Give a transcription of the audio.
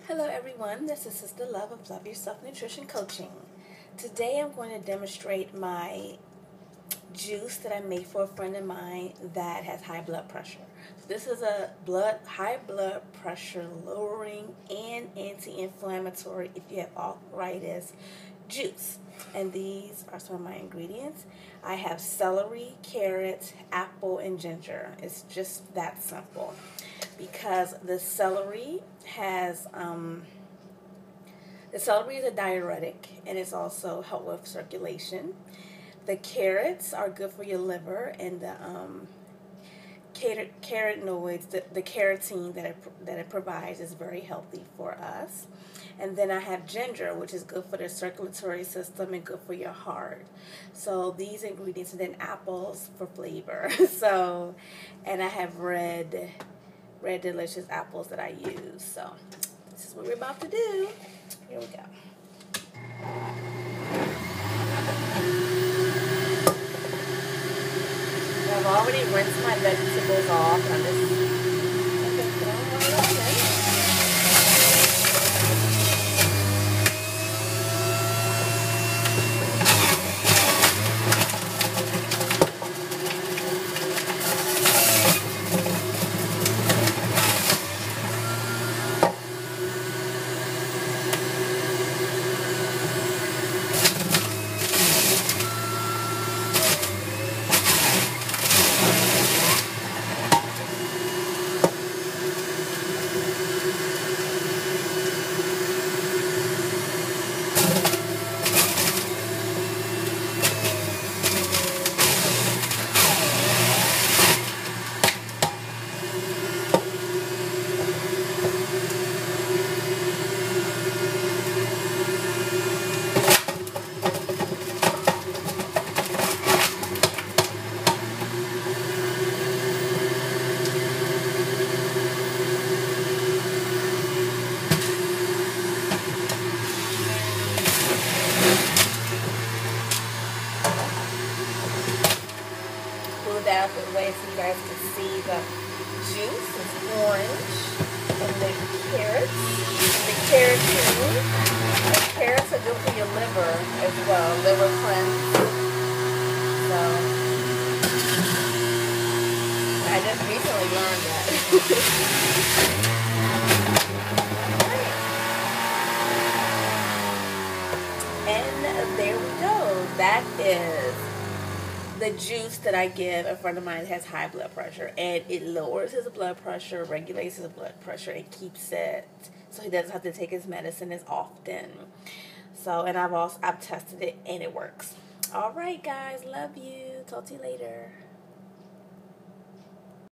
Hello everyone, this is Sister Love of Love Yourself Nutrition Coaching. Today I'm going to demonstrate my juice that I made for a friend of mine that has high blood pressure. So this is a high blood pressure lowering and anti-inflammatory if you have arthritis juice. And these are some of my ingredients. I have celery, carrot, apple, and ginger. It's just that simple. Because the celery is a diuretic and it's also help with circulation. The carrots are good for your liver, and the carotenoids, the carotene that it provides is very healthy for us. And then I have ginger, which is good for the circulatory system and good for your heart. So these ingredients, and then apples for flavor. So, and I have red delicious apples that I use. So this is what we're about to do. Here we go. I've already rinsed my vegetables off. I'm just throwing one of them in. Out the way so you guys can see the juice. It's orange, and the carrots, the carrots are good for your liver as well, liver cleanse. So I just recently learned that. And there we go. That is the juice that I give a friend of mine that has high blood pressure, and it lowers his blood pressure, regulates his blood pressure, and keeps it so he doesn't have to take his medicine as often. So, and I've tested it and it works. All right, guys, love you. Talk to you later.